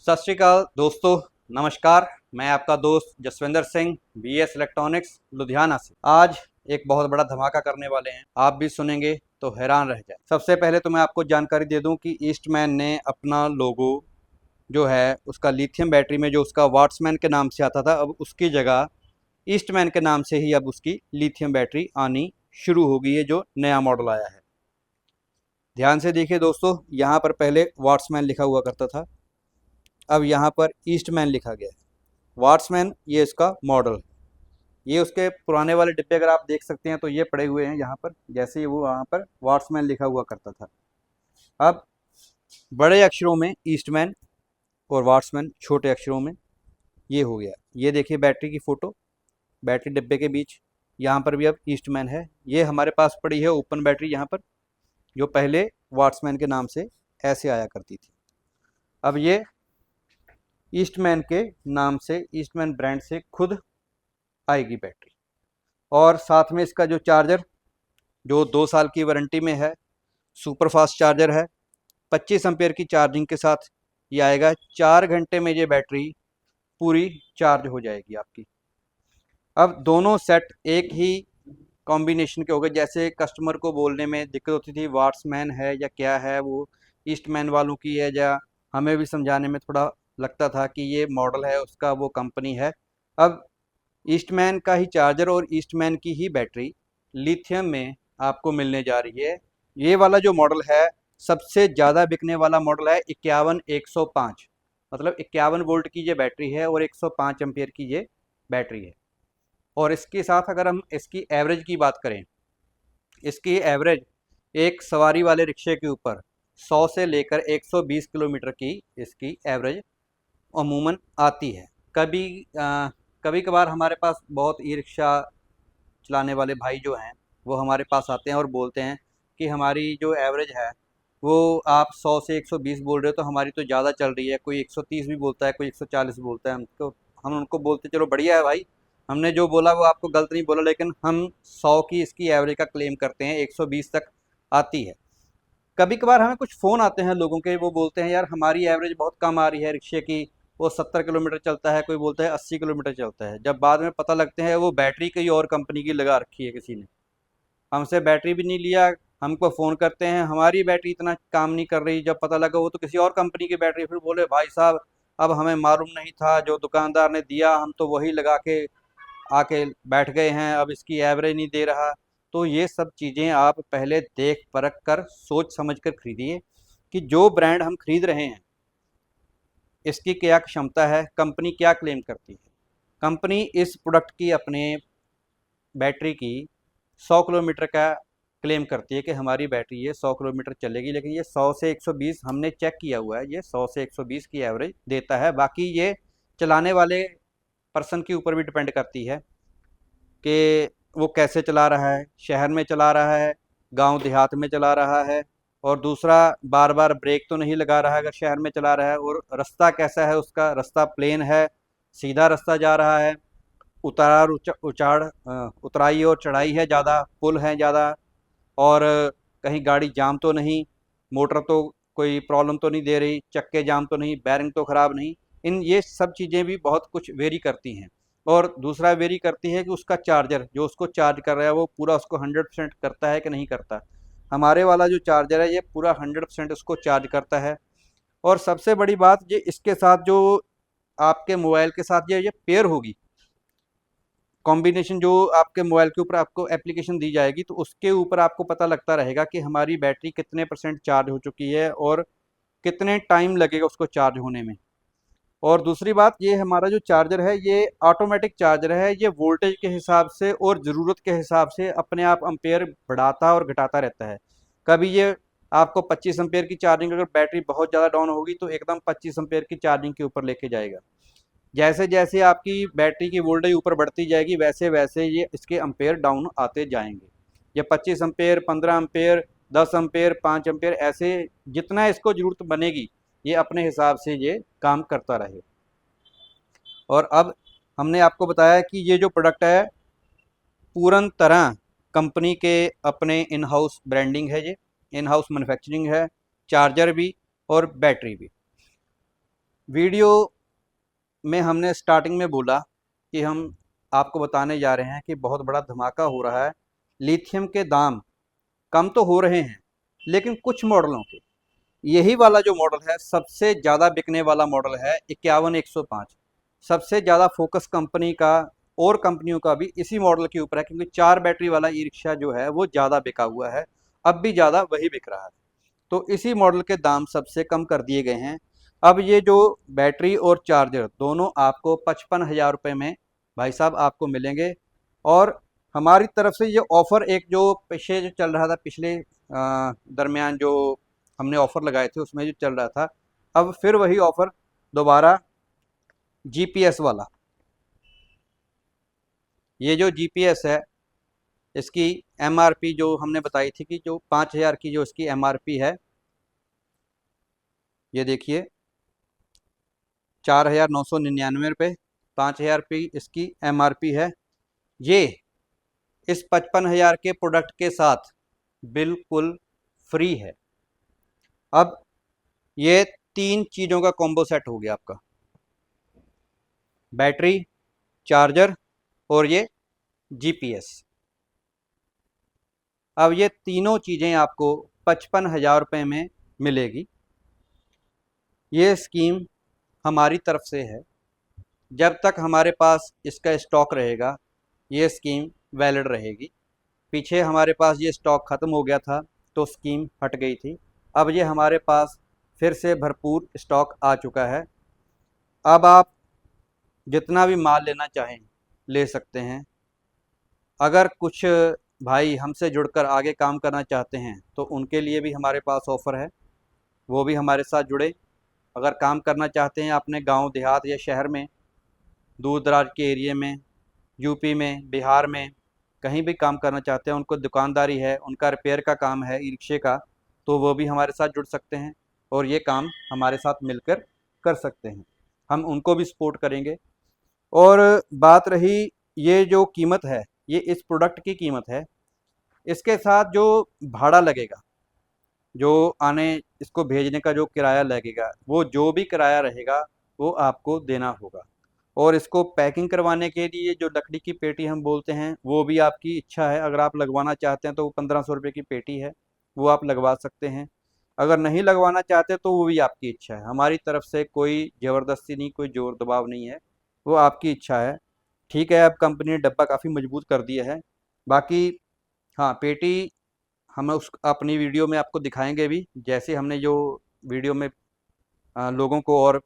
सत श्री अकाल दोस्तों, नमस्कार। मैं आपका दोस्त जसविंदर सिंह, बीएस इलेक्ट्रॉनिक्स लुधियाना से। आज एक बहुत बड़ा धमाका करने वाले हैं, आप भी सुनेंगे तो हैरान रह जाए। सबसे पहले तो मैं आपको जानकारी दे दूं कि ईस्टमैन ने अपना लोगो जो है उसका लिथियम बैटरी में जो उसका वाट्समैन के नाम से आता था, अब उसकी जगह ईस्टमैन के नाम से ही अब उसकी लिथियम बैटरी आनी शुरू हो गई है, जो नया मॉडल आया है। ध्यान से देखिए दोस्तों, यहाँ पर पहले वाट्समैन लिखा हुआ करता था, अब यहाँ पर ईस्टमैन लिखा गया है। वाट्समैन ये इसका मॉडल है। ये उसके पुराने वाले डिब्बे अगर आप देख सकते हैं तो ये पड़े हुए हैं यहाँ पर, जैसे ही वो वहाँ पर वाट्समैन लिखा हुआ करता था। अब बड़े अक्षरों में ईस्टमैन और वाट्समैन छोटे अक्षरों में ये हो गया। ये देखिए बैटरी की फ़ोटो, बैटरी डिब्बे के बीच यहाँ पर भी अब ईस्टमैन है। ये हमारे पास पड़ी है ओपन बैटरी यहाँ पर, जो पहले वाट्समैन के नाम से ऐसे आया करती थी। अब ये ईस्टमैन के नाम से, ईस्टमैन ब्रांड से खुद आएगी बैटरी। और साथ में इसका जो चार्जर, जो 2 साल की वारंटी में है, सुपर फास्ट चार्जर है। 25 एम्पेयर की चार्जिंग के साथ ये आएगा। 4 घंटे में ये बैटरी पूरी चार्ज हो जाएगी आपकी। अब दोनों सेट एक ही कॉम्बिनेशन के हो गए। जैसे कस्टमर को बोलने में दिक्कत होती थी वाट्समैन है या क्या है, वो ईस्टमैन वालों की है, या हमें भी समझाने में थोड़ा लगता था कि ये मॉडल है उसका, वो कंपनी है। अब ईस्टमैन का ही चार्जर और ईस्टमैन की ही बैटरी लिथियम में आपको मिलने जा रही है। ये वाला जो मॉडल है सबसे ज़्यादा बिकने वाला मॉडल है 51105, मतलब 51 वोल्ट की ये बैटरी है और 105 एम्पियर की ये बैटरी है। और इसके साथ अगर हम इसकी एवरेज की बात करें, इसकी एवरेज एक सवारी वाले रिक्शे के ऊपर 100 से लेकर 120 किलोमीटर की इसकी एवरेज अमूमन आती है। कभी कभार हमारे पास बहुत ई रिक्शा चलाने वाले भाई जो हैं वो हमारे पास आते हैं और बोलते हैं कि हमारी जो एवरेज है वो आप 100 से 120 बोल रहे हो, तो हमारी तो ज़्यादा चल रही है। कोई 130 भी बोलता है, कोई 140 बोलता है। हम उनको बोलते चलो बढ़िया है भाई, हमने जो बोला वो आपको गलत नहीं बोला, लेकिन हम 100 की इसकी एवरेज का क्लेम करते हैं, 120 तक आती है। कभी कभार हमें कुछ फ़ोन आते हैं लोगों के, वो बोलते हैं यार हमारी एवरेज बहुत कम आ रही है रिक्शे की, वो 70 किलोमीटर चलता है, कोई बोलता है 80 किलोमीटर चलता है। जब बाद में पता लगते हैं वो बैटरी कई और कंपनी की लगा रखी है किसी ने, हमसे बैटरी भी नहीं लिया, हमको फ़ोन करते हैं हमारी बैटरी इतना काम नहीं कर रही, जब पता लगा वो तो किसी और कंपनी की बैटरी। फिर बोले भाई साहब अब हमें मालूम नहीं था, जो दुकानदार ने दिया हम तो वही लगा के आके बैठ गए हैं, अब इसकी एवरेज नहीं दे रहा। तो ये सब चीज़ें आप पहले देख परख कर सोच समझ कर खरीदिए कि जो ब्रांड हम खरीद रहे हैं इसकी क्या क्षमता है, कंपनी क्या क्लेम करती है। कंपनी इस प्रोडक्ट की, अपने बैटरी की 100 किलोमीटर का क्लेम करती है कि हमारी बैटरी ये 100 किलोमीटर चलेगी, लेकिन ये 100 से 120 हमने चेक किया हुआ है, ये 100 से 120 की एवरेज देता है। बाकी ये चलाने वाले पर्सन के ऊपर भी डिपेंड करती है कि वो कैसे चला रहा है, शहर में चला रहा है, गांव देहात में चला रहा है, और दूसरा बार बार ब्रेक तो नहीं लगा रहा है अगर शहर में चला रहा है, और रास्ता कैसा है उसका, रास्ता प्लेन है, सीधा रास्ता जा रहा है, उतार उतराई और चढ़ाई है ज़्यादा, पुल है ज़्यादा, और कहीं गाड़ी जाम तो नहीं, मोटर तो कोई प्रॉब्लम तो नहीं दे रही, चक्के जाम तो नहीं, बैरिंग तो ख़राब नहीं। इन ये सब चीज़ें भी बहुत कुछ वेरी करती हैं। और दूसरा वेरी करती है कि उसका चार्जर जो उसको चार्ज कर रहा है वो पूरा उसको 100% करता है कि नहीं करता। हमारे वाला जो चार्जर है ये पूरा 100% उसको चार्ज करता है। और सबसे बड़ी बात, ये इसके साथ जो आपके मोबाइल के साथ ये पेयर होगी, कॉम्बिनेशन जो आपके मोबाइल के ऊपर आपको एप्लीकेशन दी जाएगी, तो उसके ऊपर आपको पता लगता रहेगा कि हमारी बैटरी कितने परसेंट चार्ज हो चुकी है और कितने टाइम लगेगा उसको चार्ज होने में। और दूसरी बात, ये हमारा जो चार्जर है ये ऑटोमेटिक चार्जर है, ये वोल्टेज के हिसाब से और ज़रूरत के हिसाब से अपने आप अम्पेयर बढ़ाता और घटाता रहता है। कभी ये आपको 25 एम्पेयर की चार्जिंग, अगर बैटरी बहुत ज़्यादा डाउन होगी तो एकदम 25 एम्पेयर की चार्जिंग के ऊपर लेके जाएगा। जैसे जैसे आपकी बैटरी की वोल्टेज ऊपर बढ़ती जाएगी वैसे वैसे ये इसके अम्पेयर डाउन आते जाएंगे। ये 25 एम्पेयर, 15 एम्पेयर, 10 एम्पेयर, 5 एम्पेयर, ऐसे जितना इसको ज़रूरत बनेगी ये अपने हिसाब से ये काम करता रहे। और अब हमने आपको बताया कि ये जो प्रोडक्ट है पूर्ण तरह कंपनी के अपने इन हाउस ब्रांडिंग है, ये इन हाउस मैन्युफैक्चरिंग है, चार्जर भी और बैटरी भी। वीडियो में हमने स्टार्टिंग में बोला कि हम आपको बताने जा रहे हैं कि बहुत बड़ा धमाका हो रहा है। लिथियम के दाम कम तो हो रहे हैं, लेकिन कुछ मॉडलों के, यही वाला जो मॉडल है सबसे ज़्यादा बिकने वाला मॉडल है 51 105। सबसे ज़्यादा फोकस कंपनी का और कंपनियों का भी इसी मॉडल के ऊपर है, क्योंकि 4 बैटरी वाला ई रिक्शा जो है वो ज़्यादा बिका हुआ है, अब भी ज़्यादा वही बिक रहा है। तो इसी मॉडल के दाम सबसे कम कर दिए गए हैं। अब ये जो बैटरी और चार्जर दोनों आपको 55,000 रुपये में भाई साहब आपको मिलेंगे। और हमारी तरफ से ये ऑफ़र एक जो पीछे जो चल रहा था, पिछले दरमियान जो हमने ऑफ़र लगाए थे उसमें जो चल रहा था, अब फिर वही ऑफ़र दोबारा जीपीएस वाला। ये जो जीपीएस है इसकी एमआरपी जो हमने बताई थी कि जो 5,000 की जो इसकी एमआरपी है, ये देखिए 4,999 रुपये, 5,000 रुपये इसकी एमआरपी है। ये इस 55,000 के प्रोडक्ट के साथ बिल्कुल फ्री है। अब ये 3 चीज़ों का कॉम्बो सेट हो गया आपका, बैटरी, चार्जर और ये जीपीएस। अब ये तीनों चीज़ें आपको 55,000 रुपये में मिलेगी। ये स्कीम हमारी तरफ से है, जब तक हमारे पास इसका स्टॉक रहेगा ये स्कीम वैलिड रहेगी। पीछे हमारे पास ये स्टॉक ख़त्म हो गया था तो स्कीम हट गई थी, अब ये हमारे पास फिर से भरपूर स्टॉक आ चुका है। अब आप जितना भी माल लेना चाहें ले सकते हैं। अगर कुछ भाई हमसे जुड़कर आगे काम करना चाहते हैं तो उनके लिए भी हमारे पास ऑफ़र है, वो भी हमारे साथ जुड़े। अगर काम करना चाहते हैं अपने गांव देहात या शहर में, दूर दराज के एरिए में, यूपी में, बिहार में, कहीं भी काम करना चाहते हैं, उनको दुकानदारी है, उनका रिपेयर का काम है ई रिक्शे का, तो वो भी हमारे साथ जुड़ सकते हैं और ये काम हमारे साथ मिलकर कर सकते हैं। हम उनको भी सपोर्ट करेंगे। और बात रही ये जो कीमत है, ये इस प्रोडक्ट की कीमत है, इसके साथ जो भाड़ा लगेगा, जो आने इसको भेजने का जो किराया लगेगा, वो जो भी किराया रहेगा वो आपको देना होगा। और इसको पैकिंग करवाने के लिए जो लकड़ी की पेटी हम बोलते हैं वो भी आपकी इच्छा है, अगर आप लगवाना चाहते हैं तो वो 1,500 रुपये की पेटी है, वो आप लगवा सकते हैं। अगर नहीं लगवाना चाहते तो वो भी आपकी इच्छा है, हमारी तरफ से कोई ज़बरदस्ती नहीं, कोई ज़ोर दबाव नहीं है, वो आपकी इच्छा है। ठीक है, अब कंपनी ने डब्बा काफ़ी मजबूत कर दिया है। बाकी हाँ, पेटी हम उस अपनी वीडियो में आपको दिखाएंगे भी, जैसे हमने जो वीडियो में लोगों को और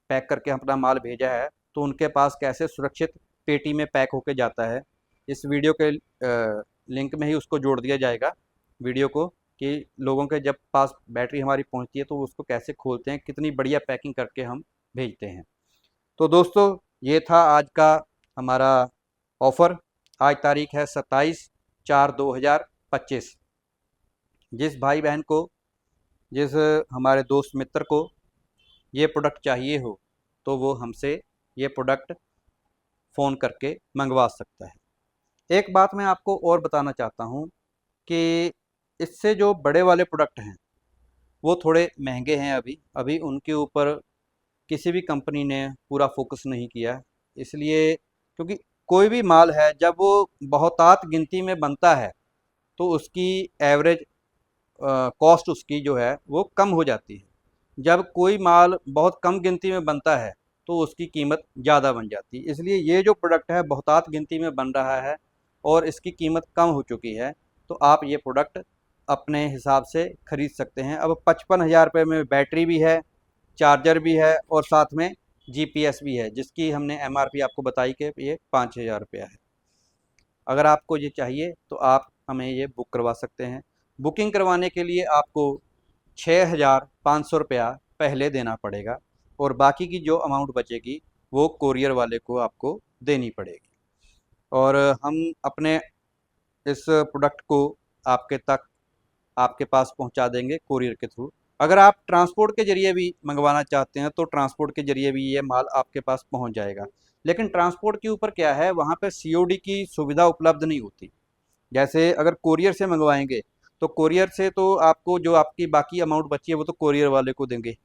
पैक करके अपना माल भेजा है तो उनके पास कैसे सुरक्षित पेटी में पैक होके जाता है। इस वीडियो के लिंक में ही उसको जोड़ दिया जाएगा वीडियो को, कि लोगों के जब पास बैटरी हमारी पहुंचती है तो वो उसको कैसे खोलते हैं, कितनी बढ़िया पैकिंग करके हम भेजते हैं। तो दोस्तों ये था आज का हमारा ऑफ़र। आज तारीख है 27/4/2025। जिस भाई बहन को, जिस हमारे दोस्त मित्र को ये प्रोडक्ट चाहिए हो तो वो हमसे ये प्रोडक्ट फ़ोन करके मंगवा सकता है। एक बात मैं आपको और बताना चाहता हूँ कि इससे जो बड़े वाले प्रोडक्ट हैं वो थोड़े महंगे हैं, अभी अभी उनके ऊपर किसी भी कंपनी ने पूरा फोकस नहीं किया, इसलिए क्योंकि कोई भी माल है जब वो बहुतात गिनती में बनता है तो उसकी एवरेज कॉस्ट उसकी जो है वो कम हो जाती है। जब कोई माल बहुत कम गिनती में बनता है तो उसकी कीमत ज़्यादा बन जाती है, इसलिए ये जो प्रोडक्ट है बहुतात गिनती में बन रहा है और इसकी कीमत कम हो चुकी है, तो आप ये प्रोडक्ट अपने हिसाब से ख़रीद सकते हैं। अब 55,000 रुपये में बैटरी भी है, चार्जर भी है और साथ में जीपीएस भी है, जिसकी हमने एमआरपी आपको बताई कि ये 5,000 रुपया है। अगर आपको ये चाहिए तो आप हमें ये बुक करवा सकते हैं। बुकिंग करवाने के लिए आपको 6,500 रुपया पहले देना पड़ेगा और बाकी की जो अमाउंट बचेगी वो कोरियर वाले को आपको देनी पड़ेगी। और हम अपने इस प्रोडक्ट को आपके तक, आपके पास पहुंचा देंगे कोरियर के थ्रू। अगर आप ट्रांसपोर्ट के ज़रिए भी मंगवाना चाहते हैं तो ट्रांसपोर्ट के ज़रिए भी ये माल आपके पास पहुंच जाएगा, लेकिन ट्रांसपोर्ट के ऊपर क्या है, वहाँ पे सीओडी की सुविधा उपलब्ध नहीं होती। जैसे अगर कोरियर से मंगवाएंगे तो कोरियर से तो आपको जो आपकी बाकी अमाउंट बची है वो तो कोरियर वाले को देंगे,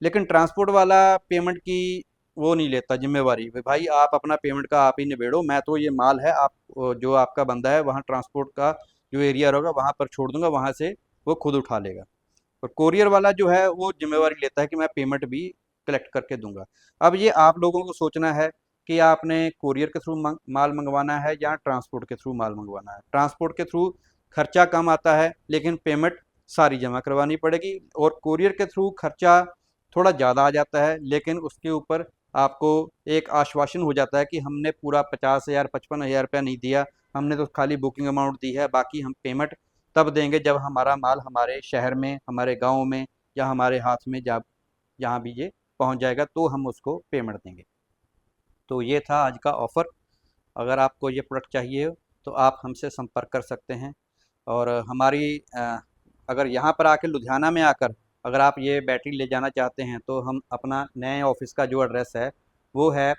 लेकिन ट्रांसपोर्ट वाला पेमेंट की वो नहीं लेता जिम्मेवारी, भाई आप अपना पेमेंट का आप ही निबेड़ो, मैं तो ये माल है आप जो आपका बंदा है वहाँ ट्रांसपोर्ट का जो एरिया होगा वहाँ पर छोड़ दूंगा, वहाँ से वो खुद उठा लेगा। और कोरियर वाला जो है वो जिम्मेवारी लेता है कि मैं पेमेंट भी कलेक्ट करके दूंगा। अब ये आप लोगों को सोचना है कि आपने कोरियर के थ्रू माल मंगवाना है या ट्रांसपोर्ट के थ्रू माल मंगवाना है। ट्रांसपोर्ट के थ्रू खर्चा कम आता है लेकिन पेमेंट सारी जमा करवानी पड़ेगी, और कोरियर के थ्रू खर्चा थोड़ा ज़्यादा आ जाता है लेकिन उसके ऊपर आपको एक आश्वासन हो जाता है कि हमने पूरा 50,000 55,000 रुपया नहीं दिया, हमने तो खाली बुकिंग अमाउंट दी है, बाकी हम पेमेंट तब देंगे जब हमारा माल हमारे शहर में, हमारे गांव में या हमारे हाथ में जहाँ भी ये पहुंच जाएगा तो हम उसको पेमेंट देंगे। तो ये था आज का ऑफ़र। अगर आपको ये प्रोडक्ट चाहिए हो तो आप हमसे संपर्क कर सकते हैं। और हमारी अगर यहाँ पर आकर लुधियाना में आकर अगर आप ये बैटरी ले जाना चाहते हैं तो हम अपना नए ऑफिस का जो एड्रेस है वो है,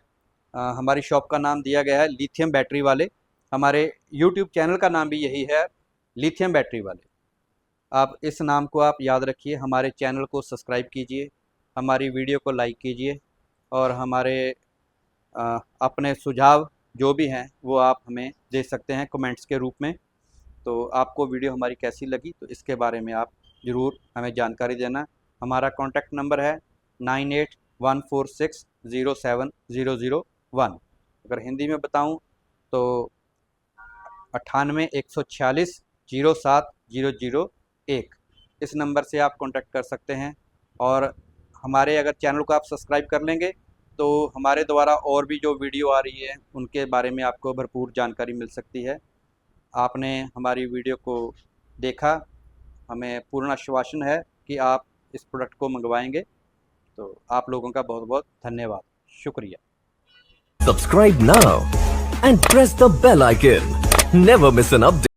हमारी शॉप का नाम दिया गया है लिथियम बैटरी वाले। हमारे यूट्यूब चैनल का नाम भी यही है, लिथियम बैटरी वाले। आप इस नाम को आप याद रखिए, हमारे चैनल को सब्सक्राइब कीजिए, हमारी वीडियो को लाइक कीजिए, और हमारे अपने सुझाव जो भी हैं वो आप हमें दे सकते हैं कमेंट्स के रूप में। तो आपको वीडियो हमारी कैसी लगी तो इसके बारे में आप ज़रूर हमें जानकारी देना। हमारा कॉन्टैक्ट नंबर है 9814607001। अगर हिंदी में बताऊं तो 9814607001। इस नंबर से आप कांटेक्ट कर सकते हैं। और हमारे अगर चैनल को आप सब्सक्राइब कर लेंगे तो हमारे द्वारा और भी जो वीडियो आ रही है उनके बारे में आपको भरपूर जानकारी मिल सकती है। आपने हमारी वीडियो को देखा, हमें पूर्ण आश्वासन है कि आप इस प्रोडक्ट को मंगवाएंगे। तो आप लोगों का बहुत बहुत धन्यवाद, शुक्रिया। Subscribe now and press the bell icon. Never miss an update.